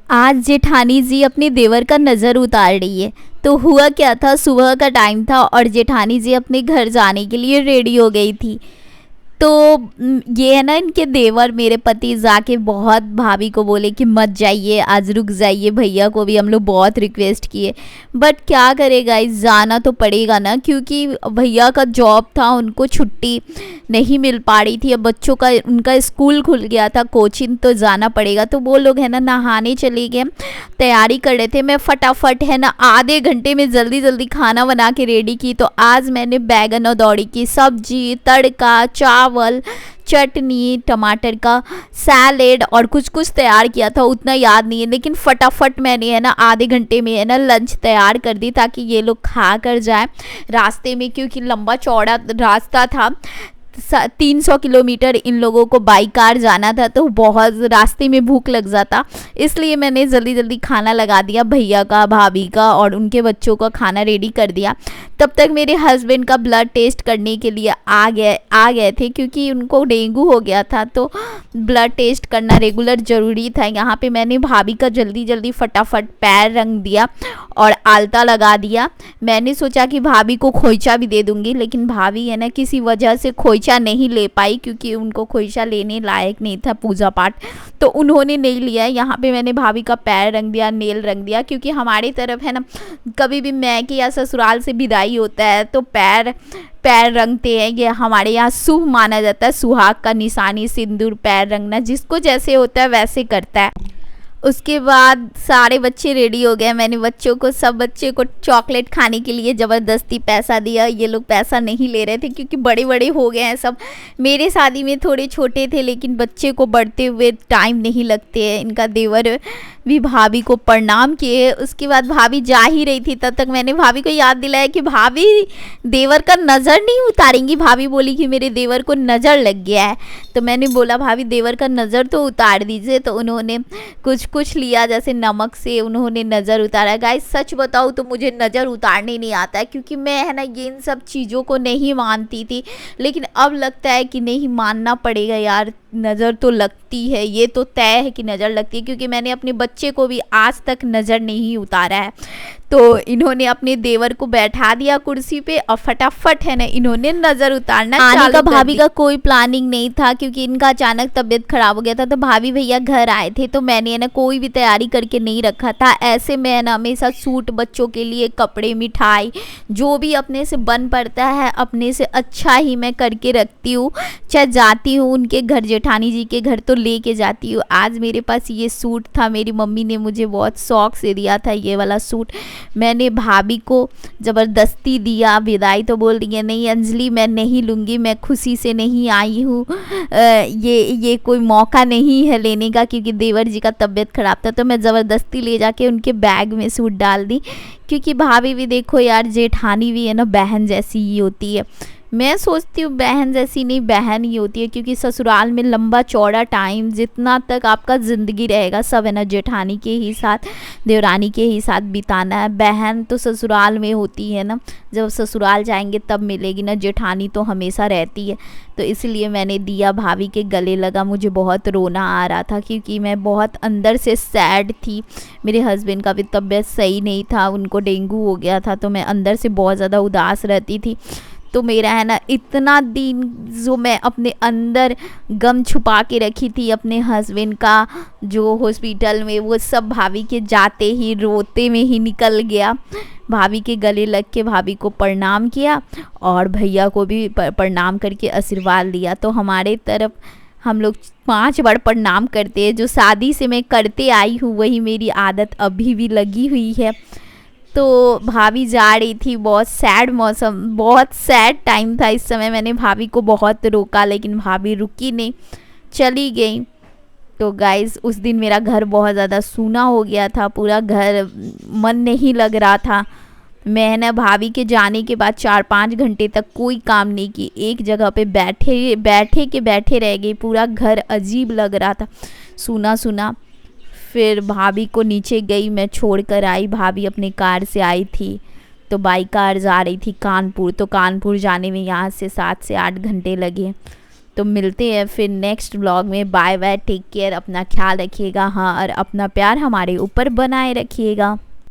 आज जेठानी जी अपने देवर का नज़र उतार रही है। तो हुआ क्या था, सुबह का टाइम था और जेठानी जी अपने घर जाने के लिए रेडी हो गई थी। तो ये है ना, इनके देवर मेरे पति जाके बहुत भाभी को बोले कि मत जाइए, आज रुक जाइए। भैया को भी हम लोग बहुत रिक्वेस्ट किए, बट क्या करेगा, इस जाना तो पड़ेगा ना, क्योंकि भैया का जॉब था, उनको छुट्टी नहीं मिल पा रही थी। अब बच्चों का उनका स्कूल खुल गया था, कोचिंग, तो जाना पड़ेगा। तो वो लोग है ना नहाने चले गए, तैयारी कर रहे थे। मैं फटाफट है ना आधे घंटे में जल्दी जल्दी खाना बना के रेडी की। तो आज मैंने बैगन और दौड़ी की सब्जी, तड़का, चावल, चटनी, टमाटर का सैलेड और कुछ कुछ तैयार किया था, उतना याद नहीं है, लेकिन फटाफट मैंने है ना आधे घंटे में है ना लंच तैयार कर दी ताकि ये लोग खा कर जाए रास्ते में, क्योंकि लंबा चौड़ा रास्ता था। 300 किलोमीटर इन लोगों को बाई कार जाना था, तो बहुत रास्ते में भूख लग जाता, इसलिए मैंने जल्दी जल्दी खाना लगा दिया। भैया का, भाभी का और उनके बच्चों का खाना रेडी कर दिया। तब तक मेरे हस्बैंड का ब्लड टेस्ट करने के लिए आ गए थे, क्योंकि उनको डेंगू हो गया था, तो ब्लड टेस्ट करना रेगुलर ज़रूरी था। यहाँ पे मैंने भाभी का जल्दी जल्दी फटाफट पैर रंग दिया और आलता लगा दिया। मैंने सोचा कि भाभी को खोइचा भी दे दूँगी, लेकिन भाभी है ना किसी वजह से खोइचा नहीं ले पाई, क्योंकि उनको खोइचा लेने लायक नहीं था पूजा पाठ, तो उन्होंने नहीं लिया। यहाँ पे मैंने भाभी का पैर रंग दिया, नेल रंग दिया, क्योंकि हमारी तरफ है ना कभी भी मैके या ससुराल से विदाई होता है तो पैर रंगते हैं। ये हमारे यहाँ शुभ माना जाता है, सुहाग का निशानी, सिंदूर, पैर रंगना, जिसको जैसे होता है वैसे करता है। उसके बाद सारे बच्चे रेडी हो गए। मैंने सब बच्चे को चॉकलेट खाने के लिए ज़बरदस्ती पैसा दिया। ये लोग पैसा नहीं ले रहे थे, क्योंकि बड़े बड़े हो गए हैं सब। मेरे शादी में थोड़े छोटे थे, लेकिन बच्चे को बढ़ते हुए टाइम नहीं लगते हैं। इनका देवर भी भाभी को प्रणाम किए। उसके बाद भाभी जा ही रही थी, तब तक मैंने भाभी को याद दिलाया कि भाभी देवर का नज़र नहीं उतारेंगी। भाभी बोली कि मेरे देवर को नज़र लग गया है। तो मैंने बोला भाभी देवर का नज़र तो उतार दीजिए। तो उन्होंने कुछ लिया, जैसे नमक से उन्होंने नज़र उतारा। गाइस सच बताऊँ तो मुझे नज़र उतारने नहीं आता है, क्योंकि मैं है ना ये इन सब चीज़ों को नहीं मानती थी, लेकिन अब लगता है कि नहीं, मानना पड़ेगा यार, नज़र तो लगती है, ये तो तय है कि नज़र लगती है, क्योंकि मैंने अपने बच्चे को भी आज तक नज़र नहीं उतारा है। तो इन्होंने अपने देवर को बैठा दिया कुर्सी पे और फटाफट है ना इन्होंने नज़र उतारना चालू कर दी। भाभी का कोई प्लानिंग नहीं था, क्योंकि इनका अचानक तबीयत खराब हो गया था, तो भाभी भैया घर आए थे, तो मैंने है ना कोई भी तैयारी करके नहीं रखा था। ऐसे मैं ना हमेशा सूट, बच्चों के लिए कपड़े, मिठाई, जो भी अपने से बन पड़ता है अपने से अच्छा ही मैं करके रखती हूँ। चाहे जाती हूँ उनके घर, जेठानी जी के घर, तो लेके जाती हूँ। आज मेरे पास ये सूट था, मेरी मम्मी ने मुझे बहुत शौक से दिया था ये वाला सूट। मैंने भाभी को ज़बरदस्ती दिया। विदाई तो बोल रही है, नहीं अंजलि मैं नहीं लूँगी, मैं खुशी से नहीं आई हूँ, ये कोई मौका नहीं है लेने का, क्योंकि देवर जी का तबीयत ख़राब था। तो मैं ज़बरदस्ती ले जाके उनके बैग में सूट डाल दी, क्योंकि भाभी भी देखो यार, जेठानी भी है ना बहन जैसी ही होती है। मैं सोचती हूँ बहन जैसी नहीं, बहन ही होती है, क्योंकि ससुराल में लंबा चौड़ा टाइम जितना तक आपका ज़िंदगी रहेगा सब है ना जेठानी के ही साथ, देवरानी के ही साथ बिताना है। बहन तो ससुराल में होती है ना, जब ससुराल जाएंगे तब मिलेगी ना, जेठानी तो हमेशा रहती है। तो इसलिए मैंने दिया, भाभी के गले लगा। मुझे बहुत रोना आ रहा था, क्योंकि मैं बहुत अंदर से सैड थी। मेरे हस्बैंड का भी तबीयत सही नहीं था, उनको डेंगू हो गया था, तो मैं अंदर से बहुत ज़्यादा उदास रहती थी। तो मेरा है ना इतना दिन जो मैं अपने अंदर गम छुपा के रखी थी अपने हस्बैंड का जो हॉस्पिटल में, वो सब भाभी के जाते ही रोते में ही निकल गया। भाभी के गले लग के भाभी को प्रणाम किया और भैया को भी प्रणाम करके आशीर्वाद लिया। तो हमारे तरफ हम लोग 5 बार प्रणाम करते हैं, जो शादी से मैं करते आई हूँ, वही मेरी आदत अभी भी लगी हुई है। तो भाभी जा रही थी, बहुत सैड मौसम, बहुत सैड टाइम था इस समय। मैंने भाभी को बहुत रोका, लेकिन भाभी रुकी नहीं, चली गई। तो गाइस उस दिन मेरा घर बहुत ज़्यादा सूना हो गया था, पूरा घर मन नहीं लग रहा था। मैं ना भाभी के जाने के बाद 4-5 घंटे तक कोई काम नहीं की, एक जगह पे बैठे रह गई। पूरा घर अजीब लग रहा था, सूना सूना। फिर भाभी को नीचे गई, मैं छोड़ कर आई। भाभी अपने कार से आई थी, तो बाई कार जा रही थी कानपुर। तो कानपुर जाने में यहाँ से 7 से 8 घंटे लगे। तो मिलते हैं फिर नेक्स्ट व्लॉग में। बाय बाय, टेक केयर, अपना ख्याल रखिएगा। हाँ, और अपना प्यार हमारे ऊपर बनाए रखिएगा।